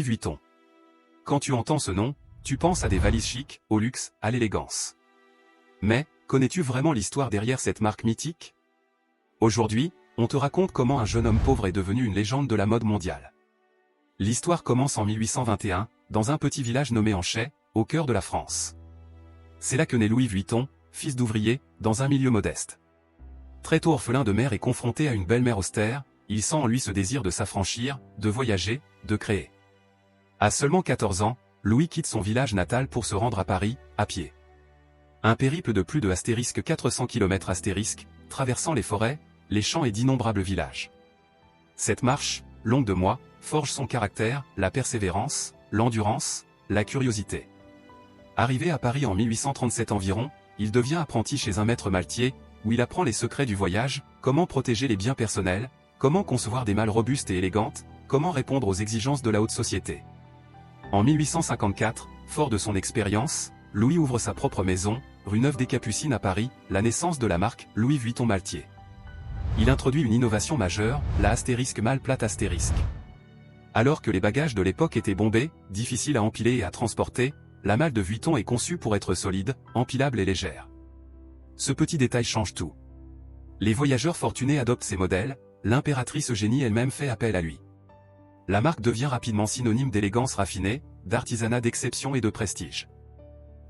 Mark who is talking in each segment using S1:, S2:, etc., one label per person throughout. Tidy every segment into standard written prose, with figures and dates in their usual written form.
S1: Louis Vuitton. Quand tu entends ce nom, tu penses à des valises chic, au luxe, à l'élégance. Mais, connais-tu vraiment l'histoire derrière cette marque mythique? Aujourd'hui, on te raconte comment un jeune homme pauvre est devenu une légende de la mode mondiale. L'histoire commence en 1821, dans un petit village nommé Anchet, au cœur de la France. C'est là que naît Louis Vuitton, fils d'ouvrier, dans un milieu modeste. Très tôt orphelin de mère et confronté à une belle-mère austère, il sent en lui ce désir de s'affranchir, de voyager, de créer. À seulement 14 ans, Louis quitte son village natal pour se rendre à Paris, à pied. Un périple de plus de 400 km traversant les forêts, les champs et d'innombrables villages. Cette marche, longue de mois, forge son caractère, la persévérance, l'endurance, la curiosité. Arrivé à Paris en 1837 environ, il devient apprenti chez un maître maltier, où il apprend les secrets du voyage, comment protéger les biens personnels, comment concevoir des malles robustes et élégantes, comment répondre aux exigences de la haute société. En 1854, fort de son expérience, Louis ouvre sa propre maison, rue Neuve des Capucines à Paris, la naissance de la marque Louis Vuitton Maltier. Il introduit une innovation majeure, la astérisque malle plate astérisque. Alors que les bagages de l'époque étaient bombés, difficiles à empiler et à transporter, la malle de Vuitton est conçue pour être solide, empilable et légère. Ce petit détail change tout. Les voyageurs fortunés adoptent ces modèles, l'impératrice Eugénie elle-même fait appel à lui. La marque devient rapidement synonyme d'élégance raffinée, d'artisanat d'exception et de prestige.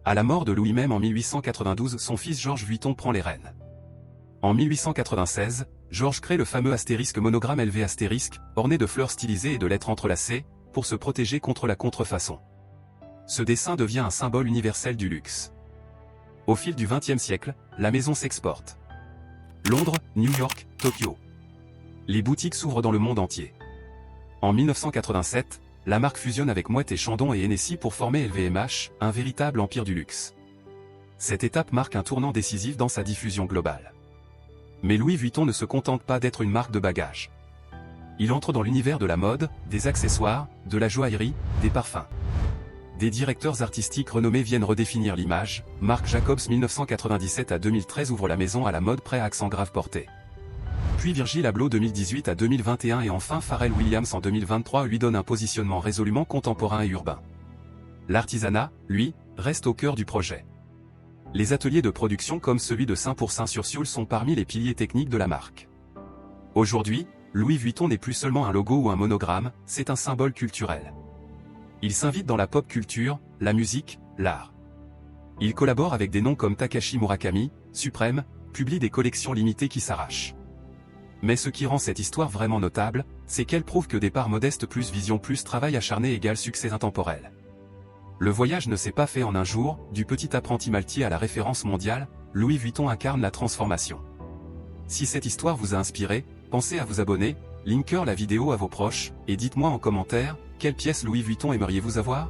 S1: À la mort de Louis même en 1892, son fils Georges Vuitton prend les rênes. En 1896, Georges crée le fameux astérisque monogramme LV astérisque, orné de fleurs stylisées et de lettres entrelacées, pour se protéger contre la contrefaçon. Ce dessin devient un symbole universel du luxe. Au fil du XXe siècle, la maison s'exporte. Londres, New York, Tokyo. Les boutiques s'ouvrent dans le monde entier. En 1987, la marque fusionne avec Moët et Chandon et Hennessy pour former LVMH, un véritable empire du luxe. Cette étape marque un tournant décisif dans sa diffusion globale. Mais Louis Vuitton ne se contente pas d'être une marque de bagages. Il entre dans l'univers de la mode, des accessoires, de la joaillerie, des parfums. Des directeurs artistiques renommés viennent redéfinir l'image. Marc Jacobs 1997 à 2013 ouvre la maison à la mode prêt à accent grave porté. Puis Virgil Abloh 2018 à 2021 et enfin Pharrell Williams en 2023 lui donne un positionnement résolument contemporain et urbain. L'artisanat, lui, reste au cœur du projet. Les ateliers de production comme celui de Saint-Pourçain-sur-Sioule sont parmi les piliers techniques de la marque. Aujourd'hui, Louis Vuitton n'est plus seulement un logo ou un monogramme, c'est un symbole culturel. Il s'invite dans la pop culture, la musique, l'art. Il collabore avec des noms comme Takashi Murakami, Suprême, publie des collections limitées qui s'arrachent. Mais ce qui rend cette histoire vraiment notable, c'est qu'elle prouve que départ modeste plus vision plus travail acharné égale succès intemporel. Le voyage ne s'est pas fait en un jour, du petit apprenti maltier à la référence mondiale, Louis Vuitton incarne la transformation. Si cette histoire vous a inspiré, pensez à vous abonner, linker la vidéo à vos proches, et dites-moi en commentaire, quelle pièce Louis Vuitton aimeriez-vous avoir ?